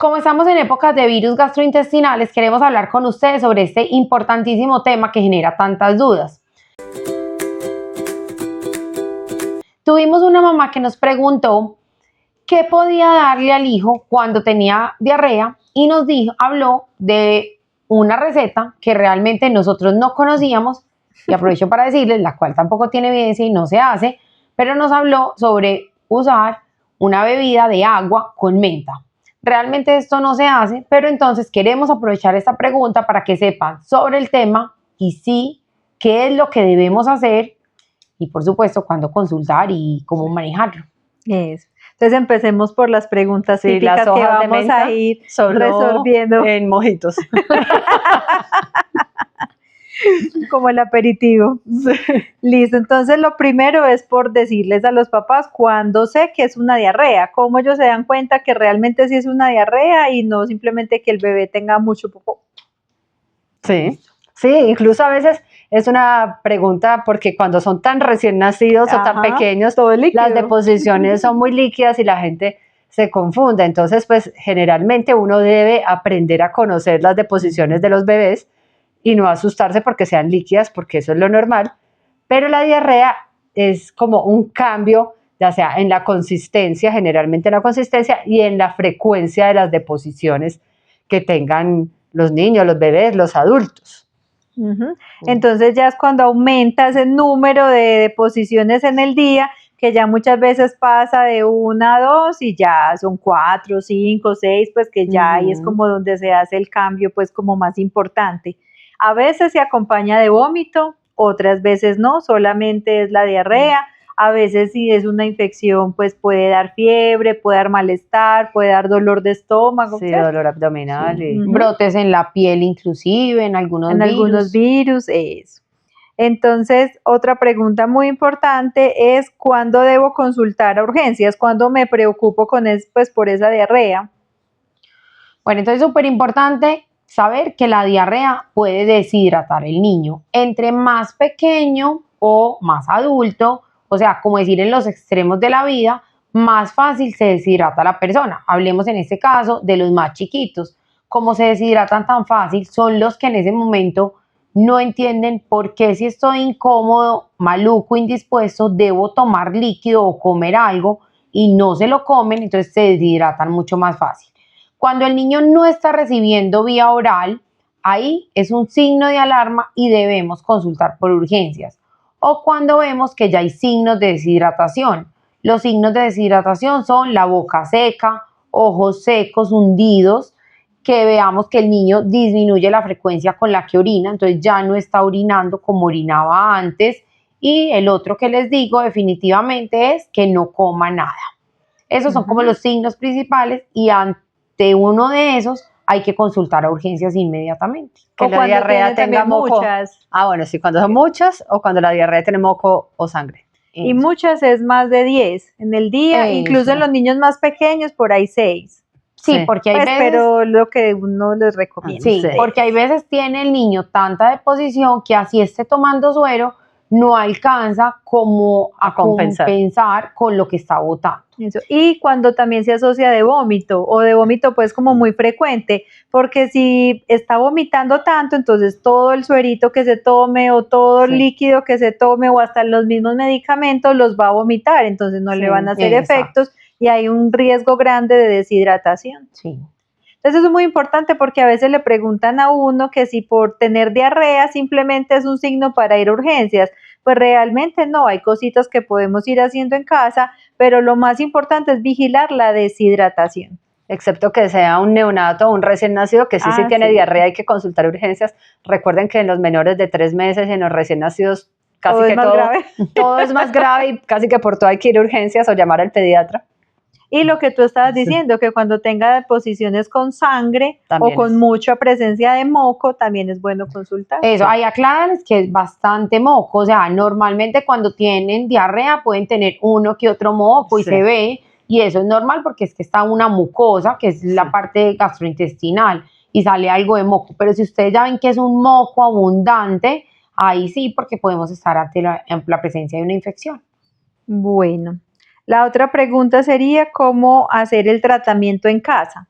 Como estamos en épocas de virus gastrointestinales, queremos hablar con ustedes sobre este importantísimo tema que genera tantas dudas. Tuvimos una mamá que nos preguntó qué podía darle al hijo cuando tenía diarrea y nos habló de una receta que realmente nosotros no conocíamos, y aprovecho para decirles, la cual tampoco tiene evidencia y no se hace, pero nos habló sobre usar una bebida de agua con menta. Realmente esto no se hace, pero entonces queremos aprovechar esta pregunta para que sepan sobre el tema y sí, qué es lo que debemos hacer y por supuesto cuándo consultar y cómo manejarlo. Eso. Entonces empecemos por las preguntas típicas que vamos a ir resolviendo. En mojitos. Como el aperitivo. Sí. Listo, entonces lo primero es por decirles a los papás cuándo sé que es una diarrea, cómo ellos se dan cuenta que realmente sí es una diarrea y no simplemente que el bebé tenga mucho popó. Sí, sí, incluso a veces es una pregunta porque cuando son tan recién nacidos o tan pequeños, las deposiciones son muy líquidas y la gente se confunde. Entonces, pues generalmente uno debe aprender a conocer las deposiciones de los bebés y no asustarse porque sean líquidas, porque eso es lo normal, pero la diarrea es como un cambio, ya sea en la consistencia, generalmente en la consistencia, y en la frecuencia de las deposiciones que tengan los niños, los bebés, los adultos. Entonces ya es cuando aumenta ese número de deposiciones en el día, que ya muchas veces pasa de 1 a 2 y ya son 4, 5, 6, pues que ya ahí es como donde se hace el cambio pues como más importante. A veces se acompaña de vómito, otras veces no, solamente es la diarrea. A veces si es una infección, pues puede dar fiebre, puede dar malestar, puede dar dolor de estómago. Sí, ¿cierto? Dolor abdominal. Sí. Y brotes en la piel inclusive, en algunos virus, eso. Entonces, otra pregunta muy importante es ¿cuándo debo consultar a urgencias? ¿Cuándo me preocupo pues, por esa diarrea? Bueno, entonces súper importante saber que la diarrea puede deshidratar el niño. Entre más pequeño o más adulto, o sea, como decir en los extremos de la vida, más fácil se deshidrata la persona. Hablemos en este caso de los más chiquitos. Como se deshidratan tan fácil, son los que en ese momento no entienden por qué si estoy incómodo, maluco, indispuesto, debo tomar líquido o comer algo y no se lo comen, entonces se deshidratan mucho más fácil. Cuando el niño no está recibiendo vía oral, ahí es un signo de alarma y debemos consultar por urgencias. O cuando vemos que ya hay signos de deshidratación. Los signos de deshidratación son la boca seca, ojos secos, hundidos, que veamos que el niño disminuye la frecuencia con la que orina, entonces ya no está orinando como orinaba antes. Y el otro que les digo definitivamente es que no coma nada. Esos son como los signos principales y ante uno de esos hay que consultar a urgencias inmediatamente. Que la diarrea tenga moco. Muchas. Ah, bueno, sí, cuando son muchas o cuando la diarrea tiene moco o sangre. Y muchas es más de 10 en el día, incluso en los niños más pequeños por ahí 6. Sí, porque hay veces... Pero lo que uno les recomienda. Sí, porque hay veces tiene el niño tanta deposición que así esté tomando suero, no alcanza como a compensar con lo que está botando. Eso. Y cuando también se asocia de vómito, o de vómito pues como muy frecuente, porque si está vomitando tanto, entonces todo el suerito que se tome o todo el líquido que se tome o hasta los mismos medicamentos los va a vomitar, entonces no le van a hacer efectos y hay un riesgo grande de deshidratación. Sí. Entonces eso es muy importante porque a veces le preguntan a uno que si por tener diarrea simplemente es un signo para ir a urgencias. Pues realmente no, hay cositas que podemos ir haciendo en casa, pero lo más importante es vigilar la deshidratación. Excepto que sea un neonato o un recién nacido que sí tiene diarrea, hay que consultar urgencias. Recuerden que en los menores de 3 meses y en los recién nacidos casi que todo es más grave y casi que por todo hay que ir a urgencias o llamar al pediatra. Y lo que tú estabas diciendo, que cuando tenga deposiciones con sangre también o con mucha presencia de moco, también es bueno consultar. Eso, ahí aclararles que es bastante moco, o sea, normalmente cuando tienen diarrea pueden tener uno que otro moco y se ve, y eso es normal porque es que está una mucosa, que es la parte gastrointestinal, y sale algo de moco, pero si ustedes ya ven que es un moco abundante, ahí sí, porque podemos estar ante la presencia de una infección. Bueno. La otra pregunta sería cómo hacer el tratamiento en casa.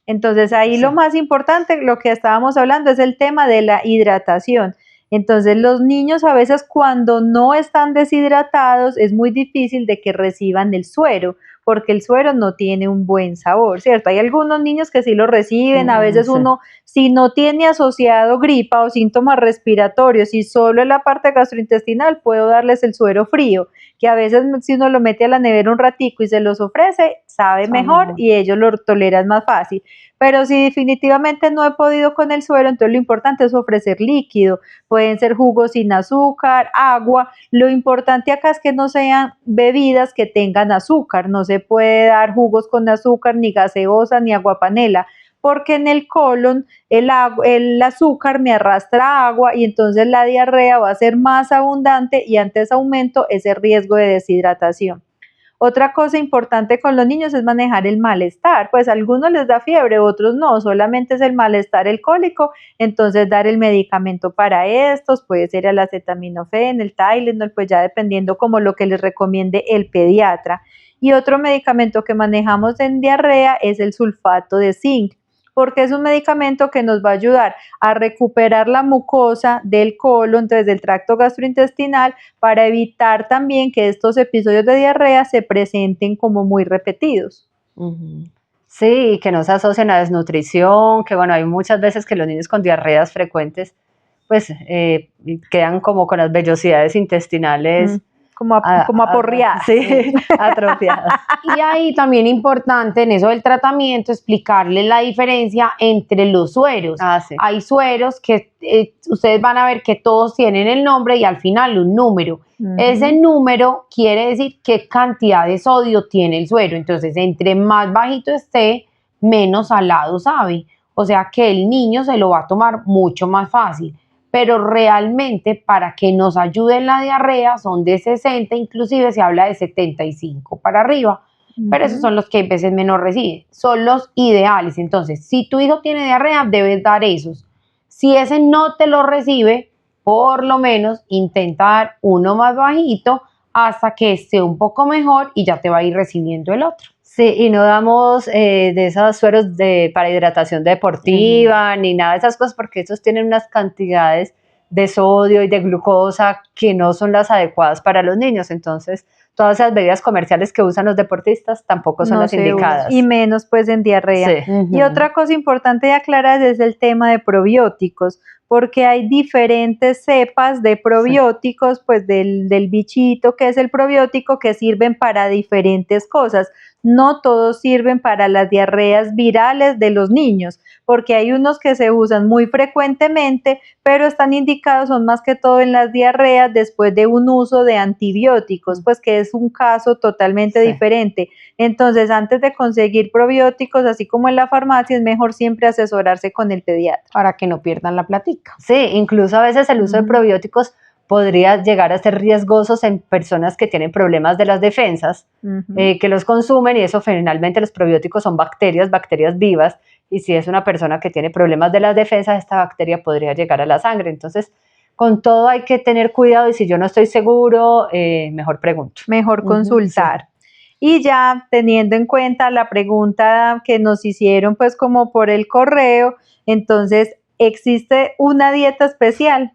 Entonces ahí lo más importante, lo que estábamos hablando, es el tema de la hidratación. Entonces los niños a veces cuando no están deshidratados es muy difícil de que reciban el suero, porque el suero no tiene un buen sabor, ¿cierto? Hay algunos niños que sí lo reciben, a veces uno, si no tiene asociado gripa o síntomas respiratorios y solo en la parte gastrointestinal, puedo darles el suero frío, que a veces si uno lo mete a la nevera un ratico y se los ofrece, sabe mejor y ellos lo toleran más fácil. Pero si definitivamente no he podido con el suero, entonces lo importante es ofrecer líquido. Pueden ser jugos sin azúcar, agua. Lo importante acá es que no sean bebidas que tengan azúcar. No se puede dar jugos con azúcar, ni gaseosa, ni aguapanela, porque en el colon el azúcar me arrastra agua y entonces la diarrea va a ser más abundante y antes aumento ese riesgo de deshidratación. Otra cosa importante con los niños es manejar el malestar, pues a algunos les da fiebre, otros no, solamente es el malestar, el cólico, entonces dar el medicamento para estos, puede ser el acetaminofén, el Tylenol, pues ya dependiendo como lo que les recomiende el pediatra. Y otro medicamento que manejamos en diarrea es el sulfato de zinc, porque es un medicamento que nos va a ayudar a recuperar la mucosa del colon, entonces del tracto gastrointestinal, para evitar también que estos episodios de diarrea se presenten como muy repetidos. Sí, y que no se asocien a desnutrición, que bueno, hay muchas veces que los niños con diarreas frecuentes pues quedan como con las vellosidades intestinales como aporreadas. Sí, atrofiadas. Y ahí también importante en eso del tratamiento explicarle la diferencia entre los sueros. Sí. Hay sueros que ustedes van a ver que todos tienen el nombre y al final un número. Ese número quiere decir qué cantidad de sodio tiene el suero. Entonces, entre más bajito esté, menos salado sabe. O sea que el niño se lo va a tomar mucho más fácil. Pero realmente para que nos ayude en la diarrea son de 60, inclusive se habla de 75 para arriba, pero esos son los que a veces menos reciben, son los ideales. Entonces, si tu hijo tiene diarrea, debes dar esos. Si ese no te lo recibe, por lo menos intenta dar uno más bajito hasta que esté un poco mejor y ya te va a ir recibiendo el otro. Sí, y no damos de esos sueros para hidratación deportiva ni nada de esas cosas, porque esos tienen unas cantidades de sodio y de glucosa que no son las adecuadas para los niños. Entonces, todas esas bebidas comerciales que usan los deportistas tampoco son las indicadas. Y menos pues en diarrea. Sí. Y otra cosa importante de aclarar es el tema de probióticos, porque hay diferentes cepas de probióticos, pues del bichito que es el probiótico, que sirven para diferentes cosas. No todos sirven para las diarreas virales de los niños, porque hay unos que se usan muy frecuentemente, pero están indicados, son más que todo en las diarreas después de un uso de antibióticos, pues que es un caso totalmente diferente. Entonces, antes de conseguir probióticos, así como en la farmacia, es mejor siempre asesorarse con el pediatra. Para que no pierdan la platica. Sí, incluso a veces el uso de probióticos podría llegar a ser riesgosos en personas que tienen problemas de las defensas, que los consumen, y eso finalmente los probióticos son bacterias vivas, y si es una persona que tiene problemas de las defensas, esta bacteria podría llegar a la sangre. Entonces, con todo hay que tener cuidado, y si yo no estoy seguro, mejor pregunto. Mejor consultar. Y ya teniendo en cuenta la pregunta que nos hicieron pues como por el correo, entonces, ¿existe una dieta especial?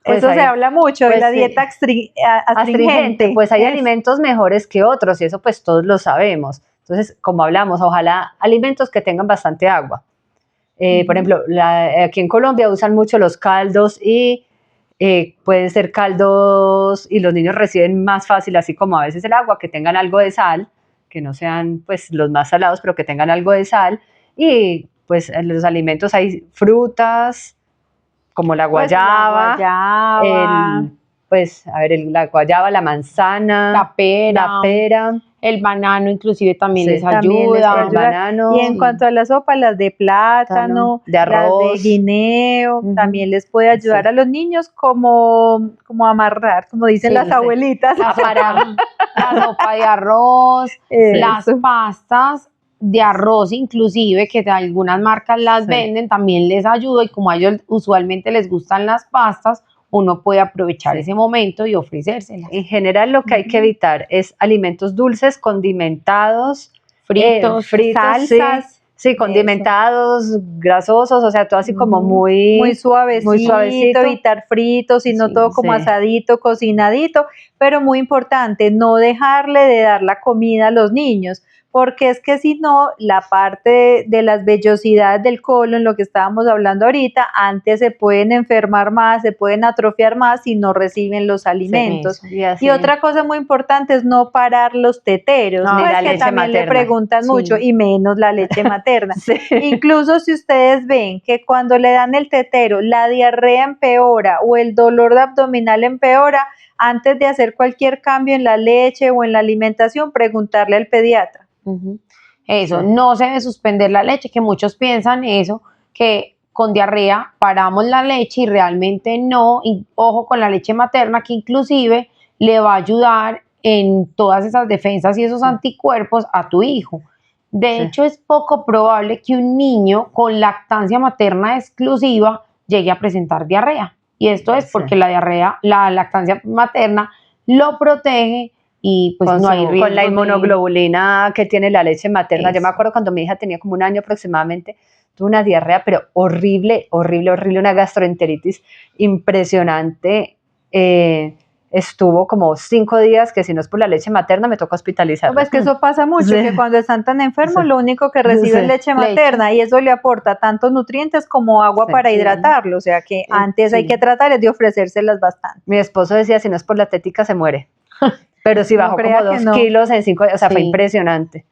Pues eso se habla mucho de la dieta astringente. Pues hay alimentos mejores que otros y eso pues todos lo sabemos. Entonces, como hablamos, ojalá alimentos que tengan bastante agua. Por ejemplo, aquí en Colombia usan mucho los caldos y pueden ser caldos y los niños reciben más fácil, así como a veces el agua, que tengan algo de sal, que no sean pues los más salados, pero que tengan algo de sal. Y pues en los alimentos hay frutas, como la guayaba, la guayaba, la manzana, la pera, el banano inclusive también les ayuda. Y en cuanto a la sopa, las de plátano, de arroz, las de guineo, también les puede ayudar a los niños como amarrar, como dicen las abuelitas. La sopa de arroz, las pastas de arroz inclusive, que algunas marcas las venden, también les ayuda, y como a ellos usualmente les gustan las pastas, uno puede aprovechar ese momento y ofrecérselas. En general lo que hay que evitar es alimentos dulces, condimentados, fritos, salsas, Sí, condimentados, grasosos, o sea, todo así como muy suavecito, evitar fritos, sino todo como asadito, cocinadito, pero muy importante, no dejarle de dar la comida a los niños, porque es que si no, la parte de las vellosidades del colon, lo que estábamos hablando ahorita, antes se pueden enfermar más, se pueden atrofiar más si no reciben los alimentos. Y otra cosa muy importante es no parar los teteros, no, pues que también materna. Le preguntan mucho, y menos la leche materna. Incluso si ustedes ven que cuando le dan el tetero, la diarrea empeora o el dolor abdominal empeora, antes de hacer cualquier cambio en la leche o en la alimentación, preguntarle al pediatra. Eso, no se debe suspender la leche, que muchos piensan eso, que con diarrea paramos la leche y realmente no, y ojo con la leche materna, que inclusive le va a ayudar en todas esas defensas y esos anticuerpos a tu hijo. De hecho, es poco probable que un niño con lactancia materna exclusiva llegue a presentar diarrea. Y esto es porque la diarrea, la lactancia materna lo protege y pues no hay riesgo. Con la inmunoglobulina que tiene la leche materna. Yo me acuerdo cuando mi hija tenía como 1 año aproximadamente, tuvo una diarrea, pero horrible, una gastroenteritis impresionante. Estuvo como 5 días que si no es por la leche materna me toca hospitalizarla. Pues que eso pasa mucho, que cuando están tan enfermos lo único que reciben es leche materna y eso le aporta tantos nutrientes como agua para hidratarlo, o sea que antes hay que tratar de ofrecérselas bastante. Mi esposo decía, si no es por la tética se muere, pero sí bajó como 2 kilos en 5 días, o sea, fue impresionante.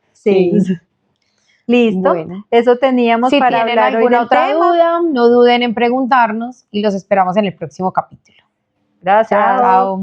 Listo, bueno, eso teníamos para hablar hoy. Si tienen alguna otra duda, no duden en preguntarnos y los esperamos en el próximo capítulo. Gracias. Chao.